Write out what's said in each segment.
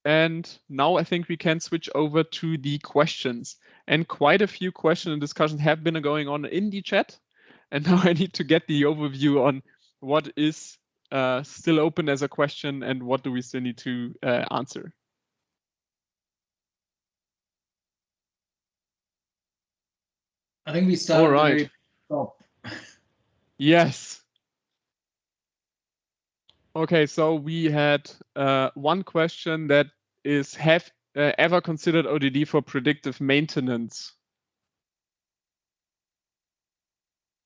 And now I think we can switch over to the questions. And quite a few questions and discussions have been going on in the chat. And now I need to get the overview on what is still open as a question and what do we still need to answer. I think we start at the very top. Yes. Okay, so we had one question that is, have ever considered ODD for predictive maintenance?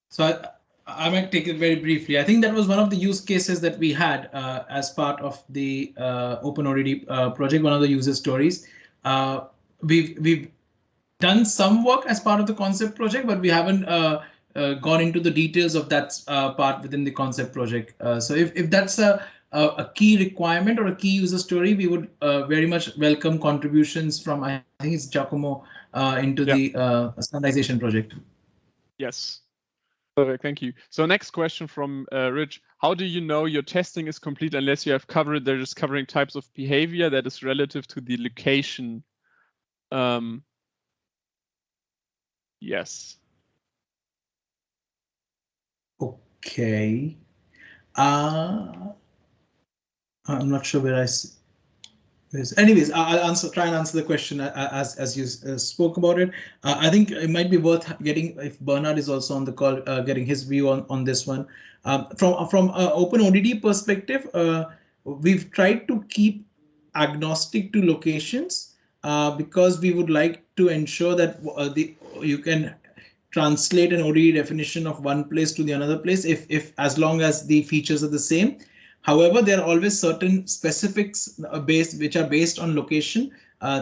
So I might take it very briefly. I think that was one of the use cases that we had as part of the OpenODD project, one of the user stories. We've done some work as part of the concept project, but we haven't gone into the details of that part within the concept project. So if that's a key requirement or a key user story, we would very much welcome contributions from, I think it's Giacomo, into the standardization project. Yes. Perfect, thank you. So next question from Rich. How do you know your testing is complete unless you have covered the discovering types of behavior that is relative to the location? Yes. Okay. I'm not sure where I see. Anyways, I'll try and answer the question as you spoke about it. I think it might be worth getting, if Bernard is also on the call, getting his view on this one. From OpenODD perspective, we've tried to keep agnostic to locations because we would like to ensure that you can translate an ODD definition of one place to the another place if as long as the features are the same. However, there are always certain specifics which are based on location.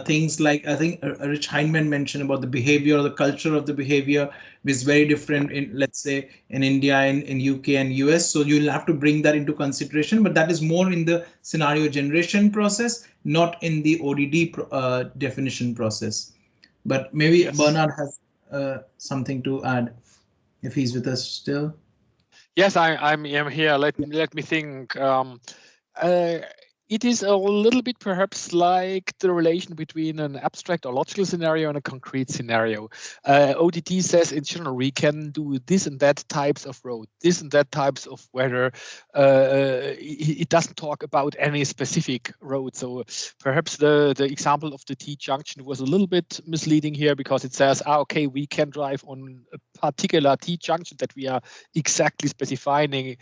Things like, I think Rich Heinemann mentioned about the behavior or the culture of the behavior is very different in, let's say, in India, in UK and US. So you'll have to bring that into consideration, but that is more in the scenario generation process, not in the ODD definition process. But maybe yes. Bernard has something to add if he's with us still. Yes, I'm here. Let me think. It is a little bit perhaps like the relation between an abstract or logical scenario and a concrete scenario. ODD says in general we can do this and that types of road, this and that types of weather. It doesn't talk about any specific road. So perhaps the example of the T-junction was a little bit misleading here because it says, okay, we can drive on a particular T-junction that we are exactly specifying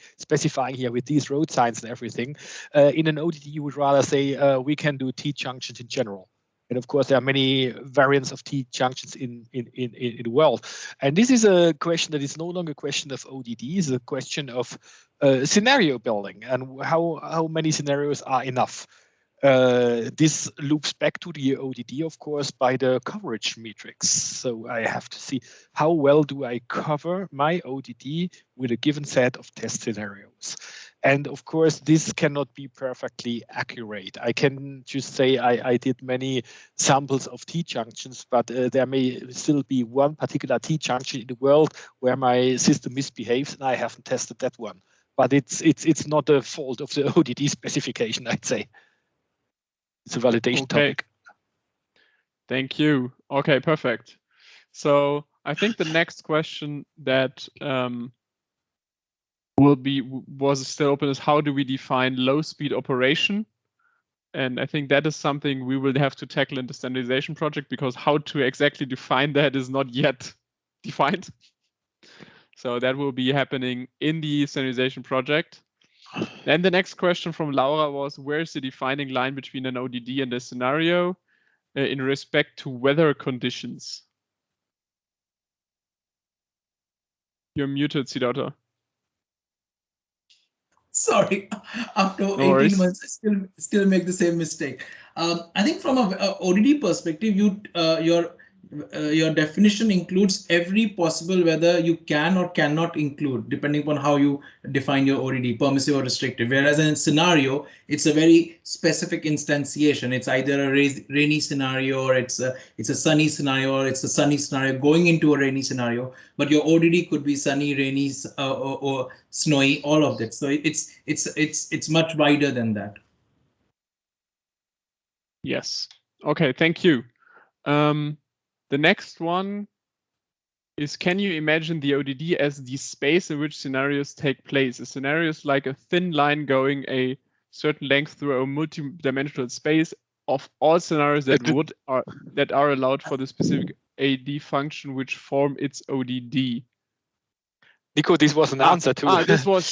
here with these road signs and everything. In an ODD, you would rather say we can do T-junctions in general. And of course, there are many variants of T-junctions in the world. And this is a question that is no longer a question of ODD, it's a question of scenario building and how many scenarios are enough. This loops back to the ODD, of course, by the coverage matrix. So I have to see how well do I cover my ODD with a given set of test scenarios. And of course, this cannot be perfectly accurate. I can just say I did many samples of T-junctions, but there may still be one particular T-junction in the world where my system misbehaves, and I haven't tested that one. But it's not a fault of the ODD specification, I'd say. It's a validation topic. Thank you. Okay, perfect. So I think the next question that was still open is how do we define low speed operation? And I think that is something we will have to tackle in the standardization project because how to exactly define that is not yet defined. So that will be happening in the standardization project. Then the next question from Laura was, where's the defining line between an ODD and a scenario in respect to weather conditions? You're muted, Siddhartha. Sorry, after 18 months, I still make the same mistake. I think from a ODD perspective, your definition includes every possible weather you can or cannot include, depending upon how you define your ODD, permissive or restrictive. Whereas in a scenario, it's a very specific instantiation. It's either a rainy scenario, or it's a sunny scenario, or it's a sunny scenario going into a rainy scenario. But your ODD could be sunny, rainy, or snowy, all of that. So it's much wider than that. Yes. Okay, thank you. The next one is, can you imagine the ODD as the space in which scenarios take place? A scenario is like a thin line going a certain length through a multi-dimensional space of all scenarios that are allowed for the specific AD function which form its ODD. Nico, this was an answer too. This was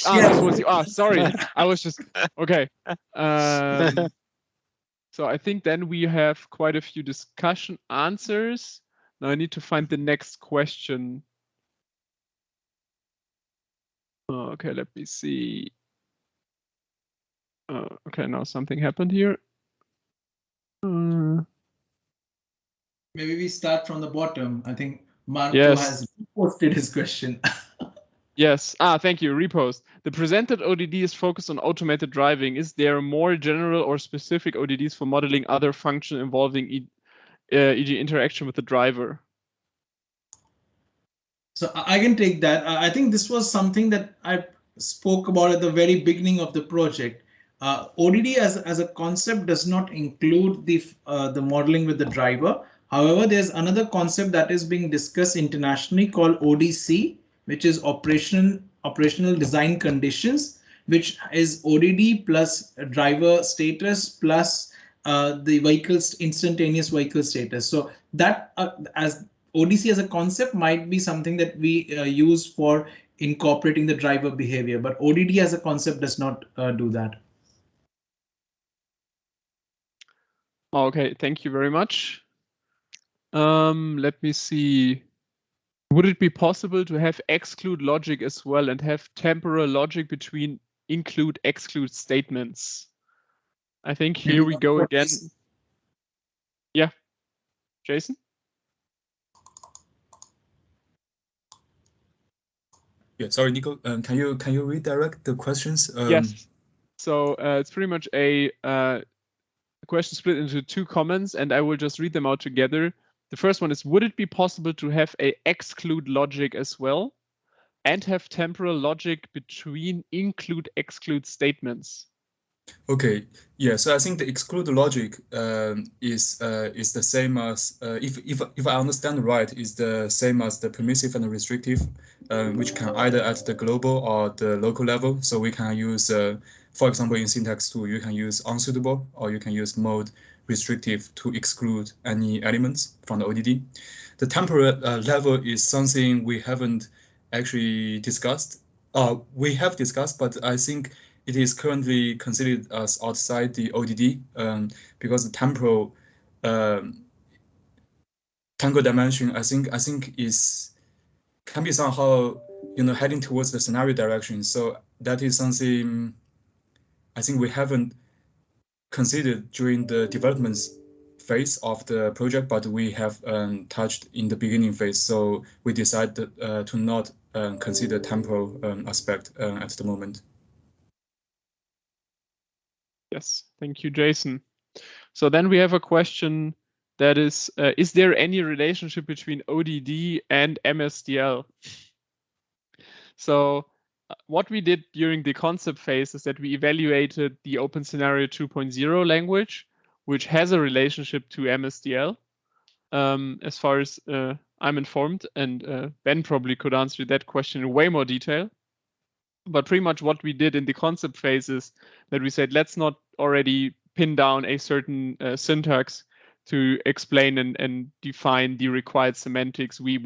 sorry. I was just okay. So I think then we have quite a few discussion answers. Now I need to find the next question. Okay, let me see. Okay, now something happened here. Maybe we start from the bottom. I think Marco has posted his question. Yes. Thank you. Repost. The presented ODD is focused on automated driving. Is there more general or specific ODDs for modeling other functions involving e.g. interaction with the driver? So I can take that. I think this was something that I spoke about at the very beginning of the project. ODD as a concept does not include the modeling with the driver. However, there's another concept that is being discussed internationally called ODC, which is operational design conditions, which is ODD plus driver status plus the vehicle's instantaneous vehicle status. So that as ODC as a concept might be something that we use for incorporating the driver behavior, but ODD as a concept does not do that. Okay, thank you very much. Let me see. Would it be possible to have exclude logic as well and have temporal logic between include, exclude statements? I think here we go again. Yeah, Jason? Yeah, sorry, Nico. Can you redirect the questions? Yes. So it's pretty much a question split into two comments, and I will just read them out together. The first one is, would it be possible to have a exclude logic as well and have temporal logic between include, exclude statements? Okay, yeah. So I think the exclude logic is the same as if I understand right, is the same as the permissive and restrictive, which can either at the global or the local level. So we can use, for example, in syntax 2, you can use unsuitable or you can use mode restrictive to exclude any elements from the ODD. The temporal level is something we haven't actually discussed. We have discussed, but I think it is currently considered as outside the ODD because the temporal dimension, I think can be somehow heading towards the scenario direction. So that is something I think we haven't considered during the development phase of the project, but we have touched in the beginning phase. So we decided to not consider temporal aspect at the moment. Yes, thank you, Jason. So then we have a question that is there any relationship between ODD and msdl? So what we did during the concept phase is that we evaluated the OpenScenario 2.0 language, which has a relationship to msdl, as far as I'm informed, and Ben probably could answer that question in way more detail. But pretty much what we did in the concept phase is that we said, let's not already pin down a certain syntax to explain and define the required semantics we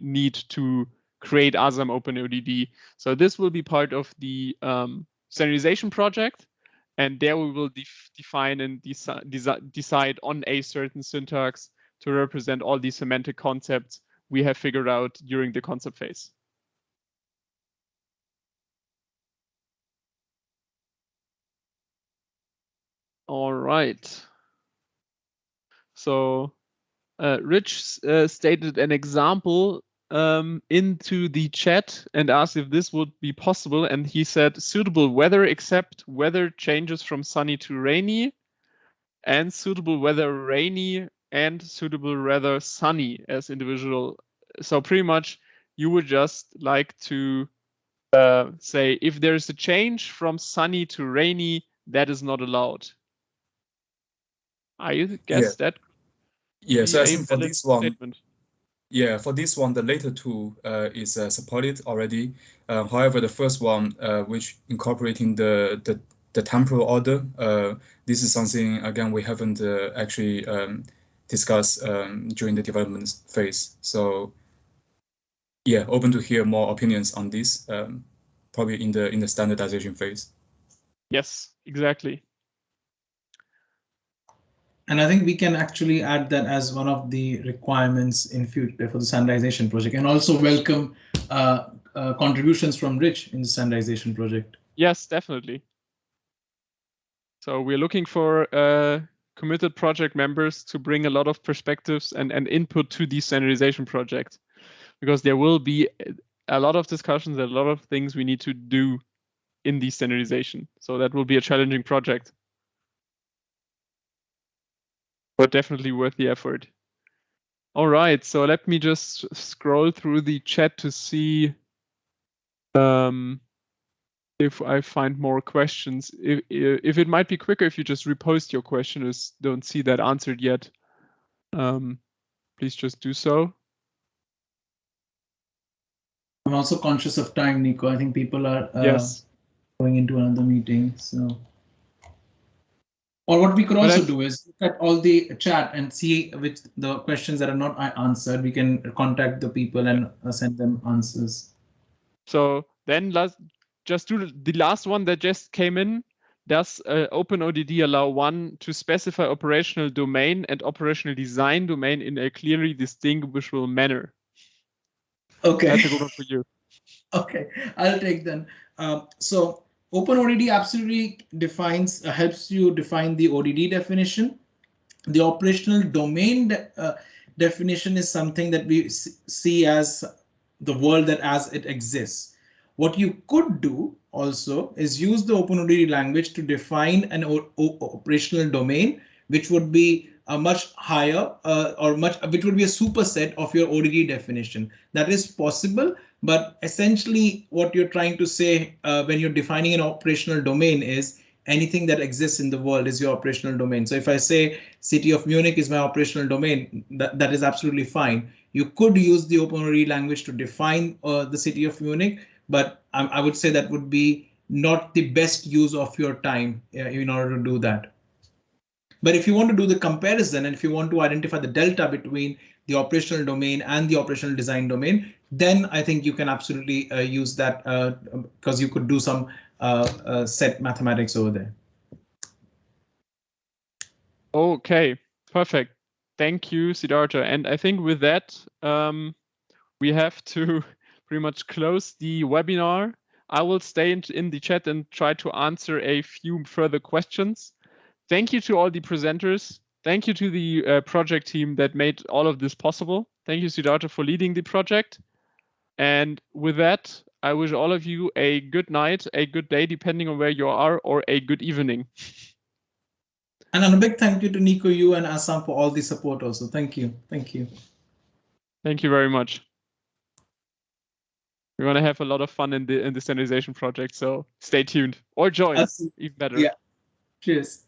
need to create ASAM OpenODD. So this will be part of the standardization project, and there we will define and decide on a certain syntax to represent all the semantic concepts we have figured out during the concept phase. All right. So Rich stated an example into the chat and asked if this would be possible. And he said suitable weather except weather changes from sunny to rainy, and suitable weather rainy and suitable weather sunny as individual. So pretty much you would just like to say if there's a change from sunny to rainy, that is not allowed. I guess that Yeah, be so I a think for valid this one, statement. yeah, for this one, the later two is supported already. However, the first one, which incorporating the temporal order, this is something again we haven't actually discussed during the development phase. So yeah, open to hear more opinions on this, probably in the standardization phase. Yes, exactly. And I think we can actually add that as one of the requirements in future for the standardization project, and also welcome contributions from Rich in the standardization project. Yes, definitely. So we're looking for committed project members to bring a lot of perspectives and input to the standardization project, because there will be a lot of discussions, a lot of things we need to do in the standardization. So that will be a challenging project, but definitely worth the effort. All right, so let me just scroll through the chat to see if I find more questions. If it might be quicker if you just repost your question, as don't see that answered yet. Please just do so. I'm also conscious of time, Nico. I think people are Yes. going into another meeting. So, or what we could also do is look at all the chat and see which the questions that are not answered. We can contact the people and send them answers. So then just do the last one that just came in. Does OpenODD allow one to specify operational domain and operational design domain in a clearly distinguishable manner? Okay. That's a good one for you. Okay, I'll take them. So OpenODD absolutely defines, helps you define the ODD definition. The operational domain definition is something that we see as the world that as it exists. What you could do also is use the OpenODD language to define an operational domain, which would be a much higher which would be a superset of your ODD definition. That is possible, but essentially what you're trying to say when you're defining an operational domain is anything that exists in the world is your operational domain. So if I say city of Munich is my operational domain, that is absolutely fine. You could use the OpenODD language to define the city of Munich, but I would say that would be not the best use of your time in order to do that. But if you want to do the comparison and if you want to identify the delta between the operational domain and the operational design domain, then I think you can absolutely use that because you could do some set mathematics over there. Okay, perfect. Thank you, Siddhartha. And I think with that, we have to pretty much close the webinar. I will stay in the chat and try to answer a few further questions. Thank you to all the presenters. Thank you to the project team that made all of this possible. Thank you, Siddhartha, for leading the project. And with that, I wish all of you a good night, a good day, depending on where you are, or a good evening. And a big thank you to Nico, you and ASAM for all the support also. Thank you. Thank you. Thank you very much. We're going to have a lot of fun in the standardization project, so stay tuned or join. Even better. Yeah. Cheers.